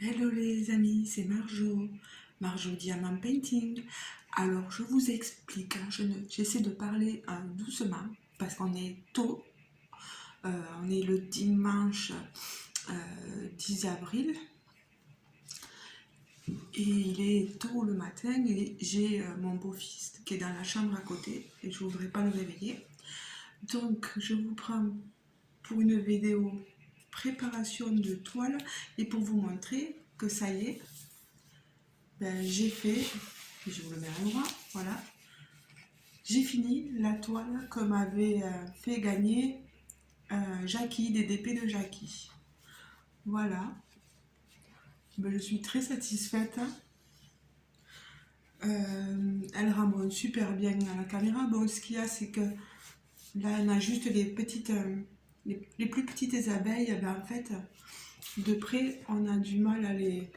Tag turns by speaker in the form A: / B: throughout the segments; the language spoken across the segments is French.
A: Hello les amis, c'est Marjo Diamant Painting. Alors je vous explique, j'essaie de parler doucement parce qu'on est tôt, on est le dimanche 10 avril et il est tôt le matin et j'ai mon beau-fils qui est dans la chambre à côté et je ne voudrais pas le réveiller. Donc je vous prends pour une vidéo préparation de toile et pour vous montrer que ça y est, j'ai fait, je vous le mets à l'endroit, voilà, j'ai fini la toile que m'avait fait gagner Jackie, des DP de Jackie. Voilà, je suis très satisfaite. Elle rend super bien à la caméra. Bon, ce qu'il y a, c'est que là, on a juste les petites, les plus petites abeilles. En fait, de près, on a du mal à les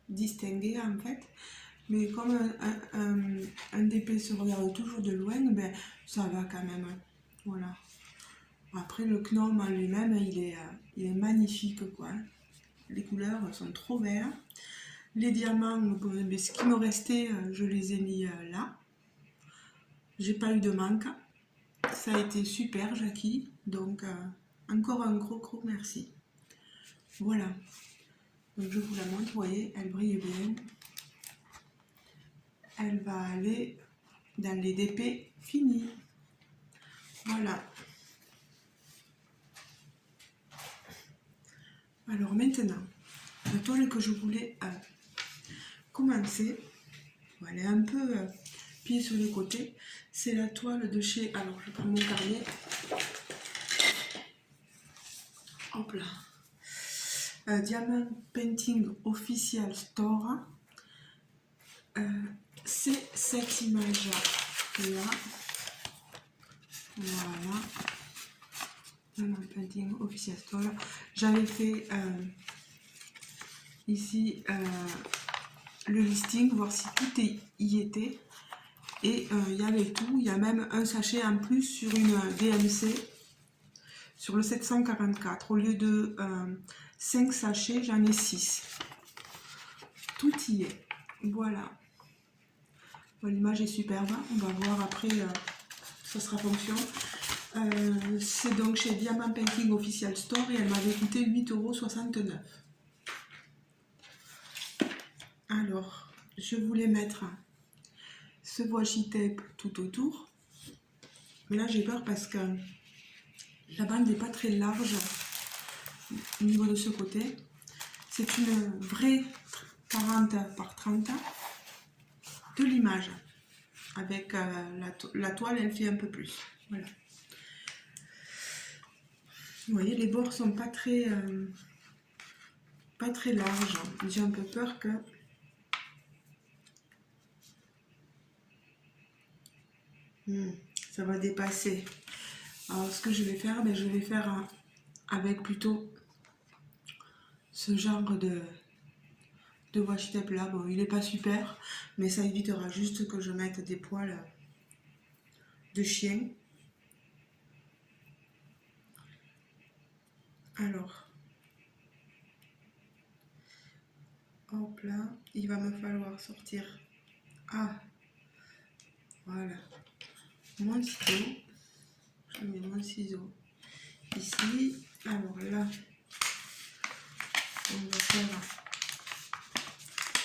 A: distinguer, en fait. Mais comme un DP se regarde toujours de loin, ça va quand même. Voilà. Après, le gnome en lui-même, il est magnifique, quoi. Les couleurs sont trop belles. Les diamants, ce qui me restait, je les ai mis là. J'ai pas eu de manque. Ça a été super, Jackie. Donc, encore un gros merci. Voilà. Donc, je vous la montre. Vous voyez, elle brille bien. Elle va aller dans les DP finis. Voilà. Alors maintenant, la toile que je voulais commencer, elle est un peu pied sur les côtés, c'est la toile de chez, alors je prends mon carnet, hop là, Diamant Painting Official Store, c'est cette image là, voilà, Diamant Painting Official Store, j'avais fait ici le listing, voir si tout y était. Et il y avait tout, il y a même un sachet en plus sur une DMC, sur le 744. Au lieu de 5 sachets, j'en ai 6. Tout y est. Voilà. Bon, l'image est superbe, on va voir après, ça sera fonction. C'est donc chez Diamant Painting Official Store et elle m'avait coûté 8,69 €. Alors, je voulais mettre ce washi tape tout autour. Mais là, j'ai peur parce que la bande n'est pas très large au niveau de ce côté. C'est une vraie 40 par 30 de l'image. Avec la toile, elle fait un peu plus. Voilà. Vous voyez, les bords sont pas très larges. J'ai un peu peur que ça va dépasser. Alors, ce que je vais faire, je vais faire avec plutôt ce genre de washi tape là. Bon, il n'est pas super, mais ça évitera juste que je mette des poils de chien. Alors, hop là, il va me falloir sortir. Ah, voilà. Mon ciseau. Je mets mon ciseau ici. Alors là, on va faire.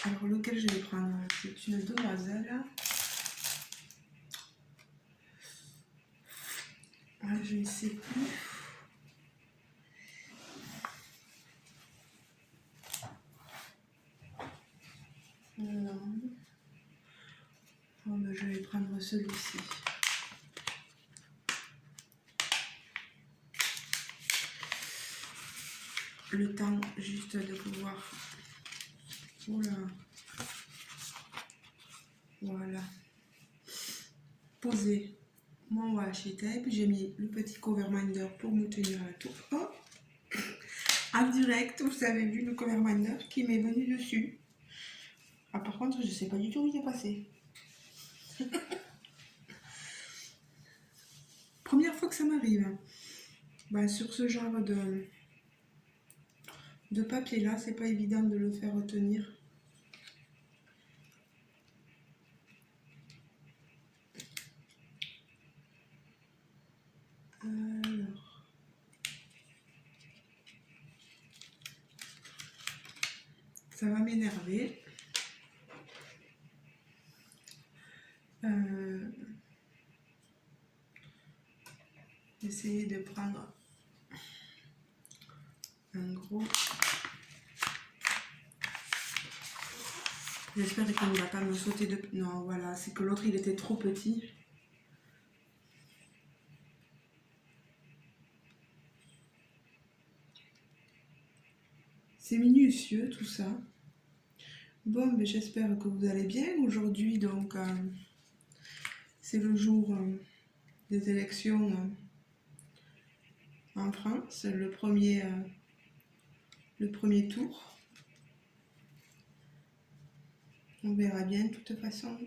A: Alors, lequel je vais prendre? C'est une demoiselle. Ah, je ne sais plus. Non. Oh, je vais prendre celui-ci. Le temps juste de pouvoir. Oula. Voilà. Poser mon washi tape. J'ai mis le petit cover minder pour me tenir à tout. Oh, en direct, vous avez vu le cover minder qui m'est venu dessus. Ah, par contre, je ne sais pas du tout où il est passé. Première fois que ça m'arrive. Sur ce genre de papier là, c'est pas évident de le faire retenir. Alors, ça va m'énerver. Essayer de prendre un gros. J'espère qu'il ne va pas me sauter de... Non, voilà, c'est que l'autre il était trop petit. C'est minutieux tout ça. Bon, mais j'espère que vous allez bien. Aujourd'hui, donc, c'est le jour des élections en France, le premier tour. On verra bien de toute façon.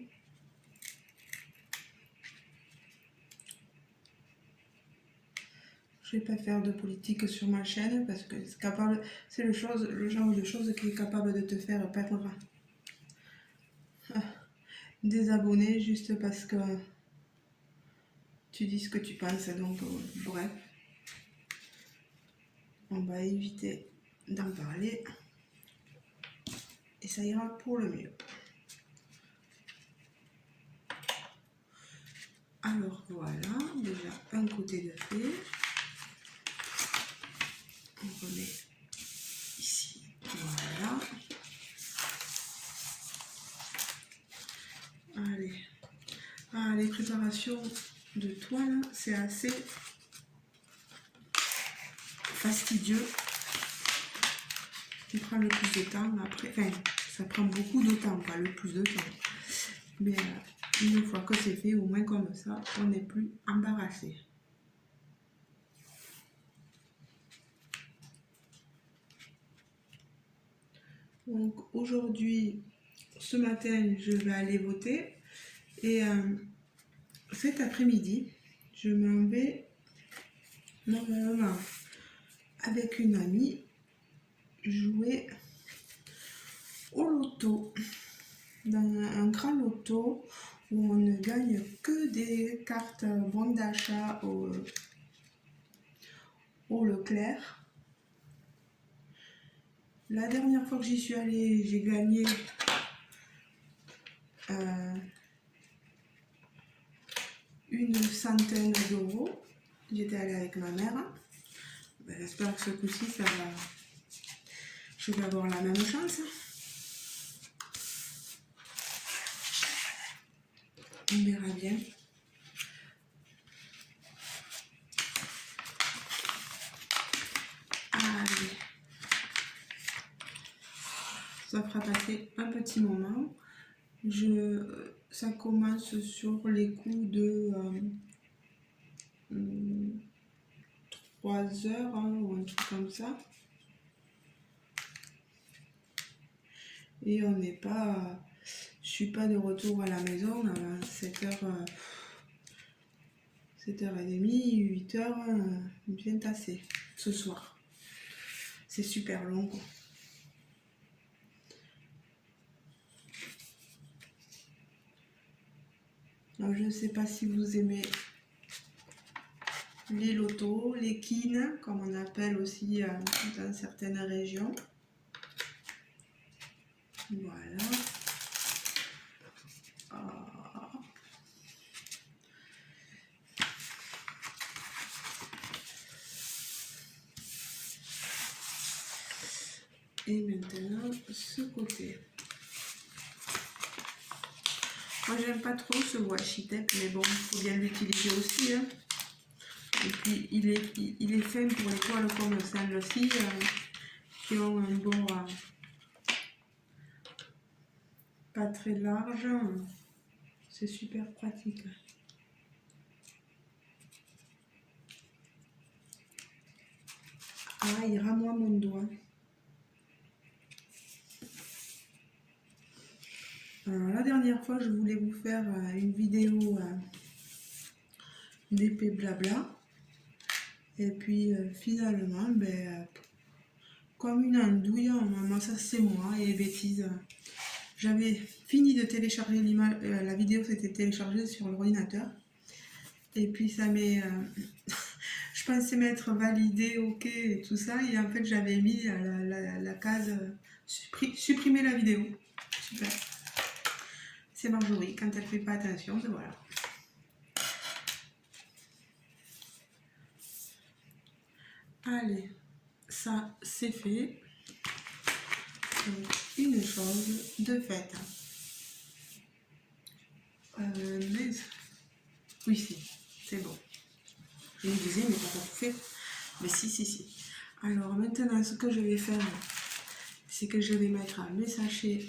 A: Je vais pas faire de politique sur ma chaîne parce que c'est le genre de choses qui est capable de te faire perdre des abonnés juste parce que tu dis ce que tu penses. Donc bref, on va éviter d'en parler et ça ira pour le mieux. Alors voilà, déjà un côté de fait. On remet ici, voilà. Allez, les préparations de toile, c'est assez fastidieux. Qui prend le plus de temps après, enfin, ça prend beaucoup de temps, pas le plus de temps. Mais une fois que c'est fait, au moins comme ça, on n'est plus embarrassé. Donc aujourd'hui, ce matin, je vais aller voter et cet après-midi, je m'en vais normalement avec une amie jouer au loto, dans un grand loto où on ne gagne que des cartes bons d'achat au Leclerc. La dernière fois que j'y suis allée, j'ai gagné une centaine d'euros. J'étais allée avec ma mère. Ben, j'espère que ce coup-ci, je vais avoir la même chance. On verra bien. Allez. Ça fera passer un petit moment. Ça commence sur les coups de 3 heures ou un truc comme ça. Et on n'est pas... Je suis pas de retour à la maison à 7h30, 8h, bien tassé ce soir. C'est super long, quoi. Alors, je ne sais pas si vous aimez les lotos, les quines, comme on appelle aussi dans certaines régions. Voilà. Et maintenant, ce côté. Moi, j'aime pas trop ce washi tape, mais bon, il faut bien l'utiliser aussi. Hein. Et puis, il est fait pour les toiles comme celle-ci, qui ont un bord pas très large. C'est super pratique. Ah, il ramoie mon doigt. Alors, la dernière fois, je voulais vous faire une vidéo d'épée blabla. Et puis finalement, comme une andouille. Moi, ça c'est moi et les bêtises. J'avais fini de télécharger l'image, la vidéo s'était téléchargée sur l'ordinateur. Et puis ça m'est... je pensais m'être validé, ok, et tout ça. Et en fait, j'avais mis la case supprimer la vidéo. Super. C'est Marjorie, quand elle fait pas attention, ben voilà. Allez, ça c'est fait. Donc, une chose de faite. Mais... Oui, si, c'est bon. Je me disais, mais t'as pas tout fait. Mais si. Alors maintenant, ce que je vais faire, c'est que je vais mettre mes sachets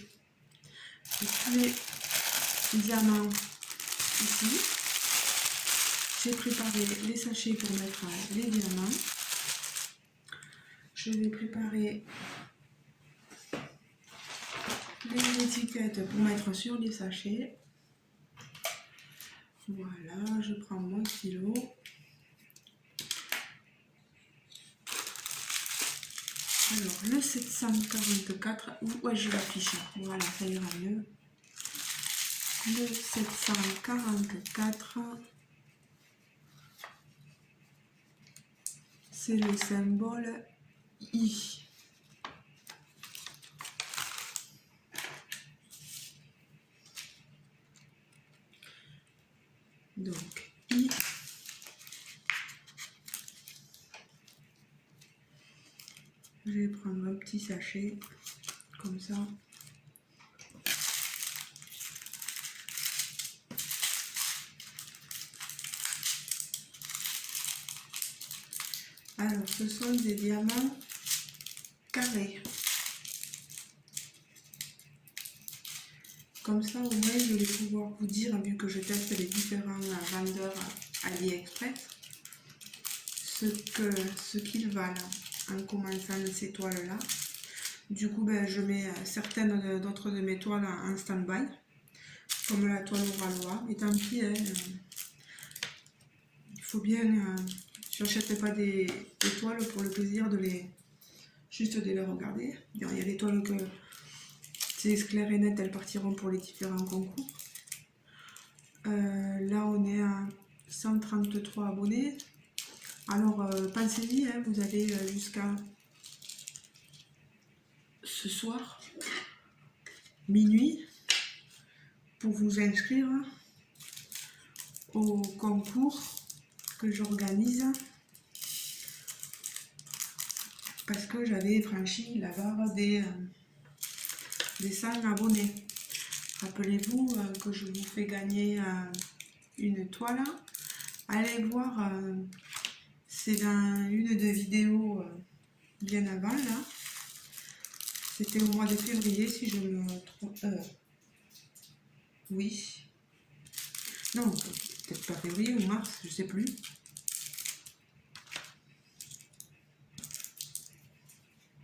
A: et tous les diamants ici. J'ai préparé les sachets pour mettre les diamants. Je vais préparer les étiquettes pour mettre sur les sachets. Voilà, je prends mon stylo. Alors, le 744, ouais, je l'affiche. Voilà, ça ira mieux. Le 744, c'est le symbole I. Donc, I. Je vais prendre un petit sachet, comme ça. Alors, ce sont des diamants carrés. Comme ça, au moins, je vais pouvoir vous dire, vu que je teste les différents vendeurs AliExpress, ce qu'ils valent en commençant ces toiles-là. Du coup, ben, je mets certaines d'autres de mes toiles en stand-by, comme la toile Oralois. Et tant pis, hein, il faut bien... je n'achète pas des toiles pour le plaisir de les... juste de les regarder. Il y a des toiles que... c'est clair et net, elles partiront pour les différents concours. Là, on est à 133 abonnés. Alors, pensez-y, hein, vous avez jusqu'à ce soir, minuit, pour vous inscrire au concours que j'organise. Parce que j'avais franchi la barre des 100 abonnés. Rappelez-vous que je vous fais gagner une toile. Allez voir, c'est dans une des vidéos bien avant là. C'était au mois de février si je me trompe. Oui. Non, peut-être pas février ou mars, je sais plus.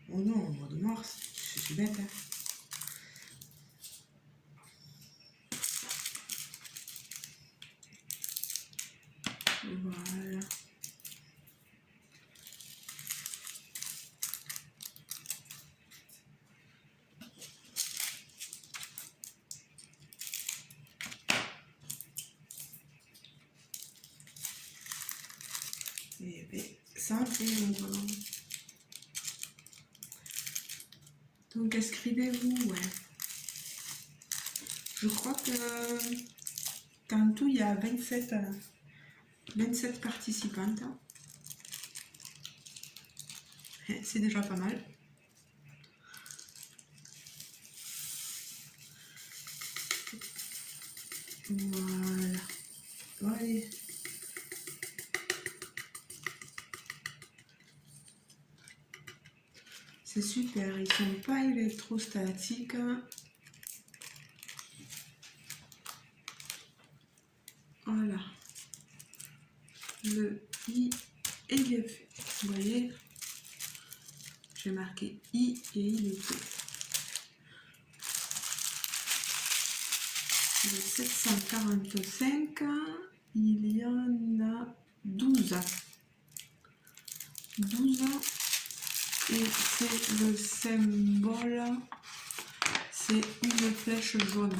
A: Oh non, au mois de mars, je suis bête. Hein. Voilà. Et bien, ça c'est bon. Donc inscrivez-vous, ouais. Je crois que qu'en tout il y a 27 participantes. C'est déjà pas mal. Voilà. Allez. C'est super, ils sont pas électrostatiques. Voilà. Le I et il est fait. Vous voyez, j'ai marqué I et il est fait. Le 745, il y en a 12. 12 Et c'est le symbole, c'est une flèche jaune.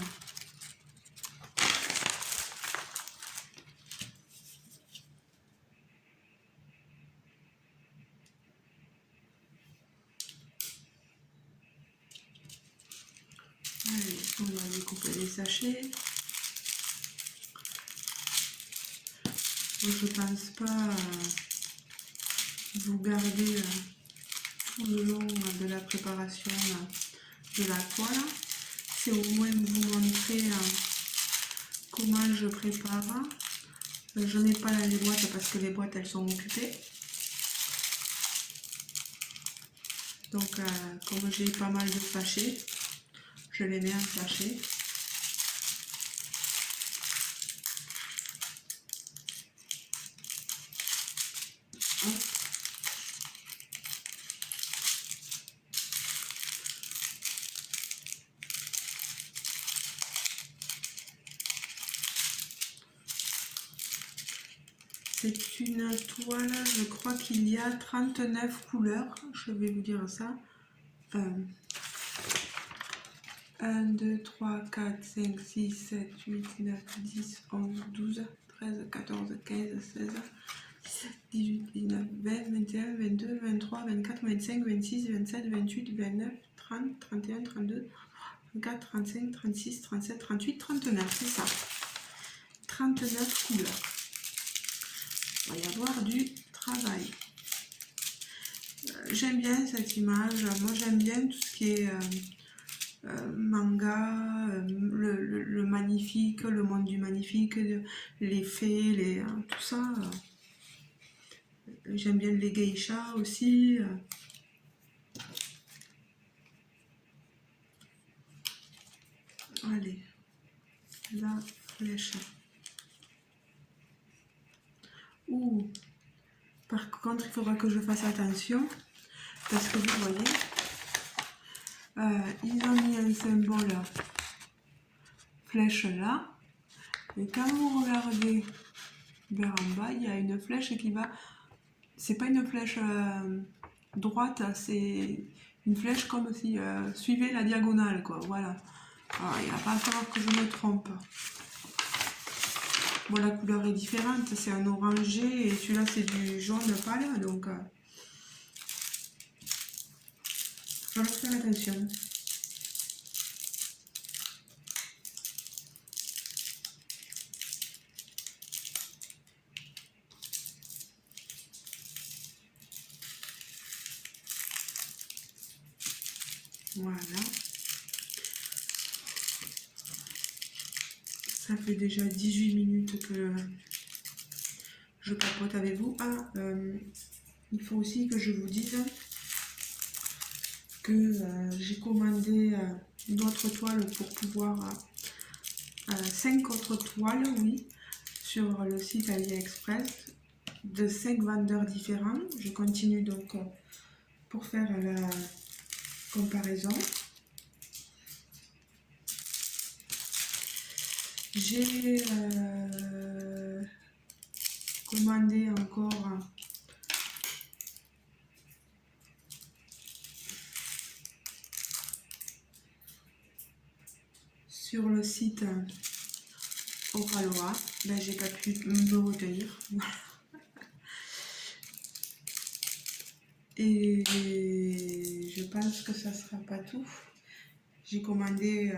A: Allez, on va découper les sachets. Je pense pas vous garder tout le long de la préparation de la toile. C'est au moins vous montrer comment je prépare. Je n'ai pas là les boîtes parce que les boîtes elles sont occupées. Donc comme j'ai pas mal de sachets, je les mets en sachet. C'est une toile, je crois qu'il y a 39 couleurs, je vais vous dire ça. 1, 2, 3, 4, 5, 6, 7, 8, 9, 10, 11, 12, 13, 14, 15, 16, 17, 18, 19, 20, 21, 22, 23, 24, 25, 26, 27, 28, 29, 30, 31, 32, 34, 35, 36, 37, 38, 39, c'est ça. 39 couleurs. Il va y avoir du travail. J'aime bien cette image. Moi, j'aime bien tout ce qui est manga, le magnifique, le monde du magnifique, les fées, tout ça. J'aime bien les geishas aussi. Allez, la flèche. Ouh. Par contre, il faudra que je fasse attention parce que vous voyez, ils ont mis un symbole flèche là, et quand vous regardez vers en bas, il y a une flèche qui va. C'est pas une flèche droite, c'est une flèche comme si suivait la diagonale, quoi. Voilà. Alors, il va pas falloir que je me trompe. Bon, la couleur est différente, c'est un orangé et celui-là c'est du jaune pâle, donc il va falloir faire attention. Voilà. Ça fait déjà 18 minutes que je papote avec vous. Ah, il faut aussi que je vous dise que j'ai commandé d'autres toiles pour pouvoir 5 autres toiles, oui, sur le site AliExpress de 5 vendeurs différents. Je continue donc pour faire la comparaison. J'ai commandé encore sur le site Oraloa. Ben, j'ai pas pu me retenir. Et je pense que ça sera pas tout. J'ai commandé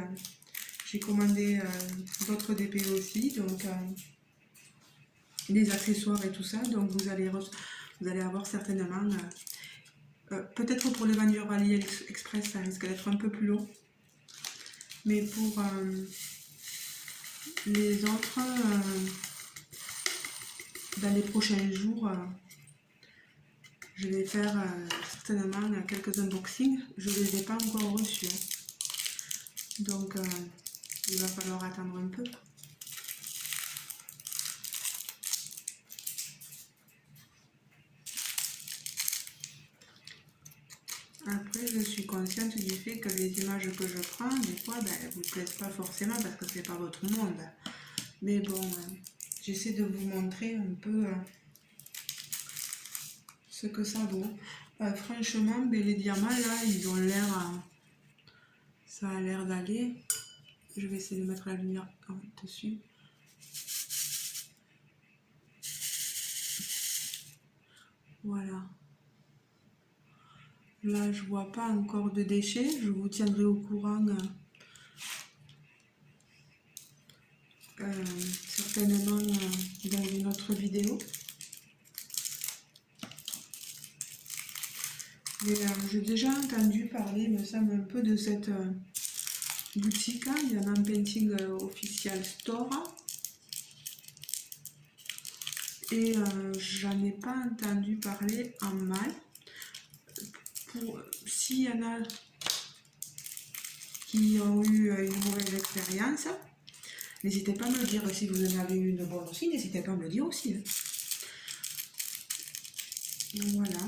A: d'autres DP aussi, donc des accessoires et tout ça. Donc vous allez avoir certainement, peut-être pour les vendeurs AliExpress, ça risque d'être un peu plus long. Mais pour les autres, dans les prochains jours, je vais faire certainement quelques unboxings. Je ne les ai pas encore reçus. Donc, il va falloir attendre un peu. Après, je suis consciente du fait que les images que je prends, des fois, elles ne vous plaisent pas forcément parce que c'est pas votre monde. Mais bon, j'essaie de vous montrer un peu ce que ça vaut. Franchement, ben, les diamants là, ils ont l'air. Ça a l'air d'aller. Je vais essayer de mettre la lumière dessus. Voilà. Là, je vois pas encore de déchets. Je vous tiendrai au courant certainement dans une autre vidéo. Mais j'ai déjà entendu parler, il me semble, un peu de cette boutique. Il y en a un painting official store. Et j'en ai pas entendu parler en mal. S'il y en a qui ont eu une mauvaise expérience, n'hésitez pas à me le dire. Si vous en avez eu une bonne aussi, n'hésitez pas à me le dire aussi. Voilà.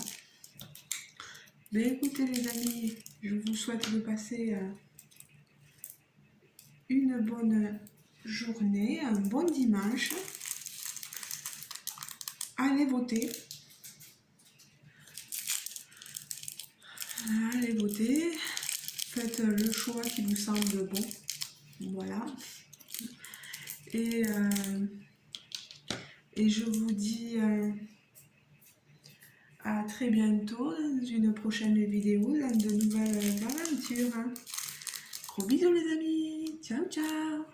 A: Mais écoutez les amis, je vous souhaite de passer une bonne journée, un bon dimanche. Allez voter. Allez voter. Faites le choix qui vous semble bon. Voilà. Et je vous dis à très bientôt dans une prochaine vidéo, dans de nouvelles aventures. Gros bisous les amis. Ciao, ciao.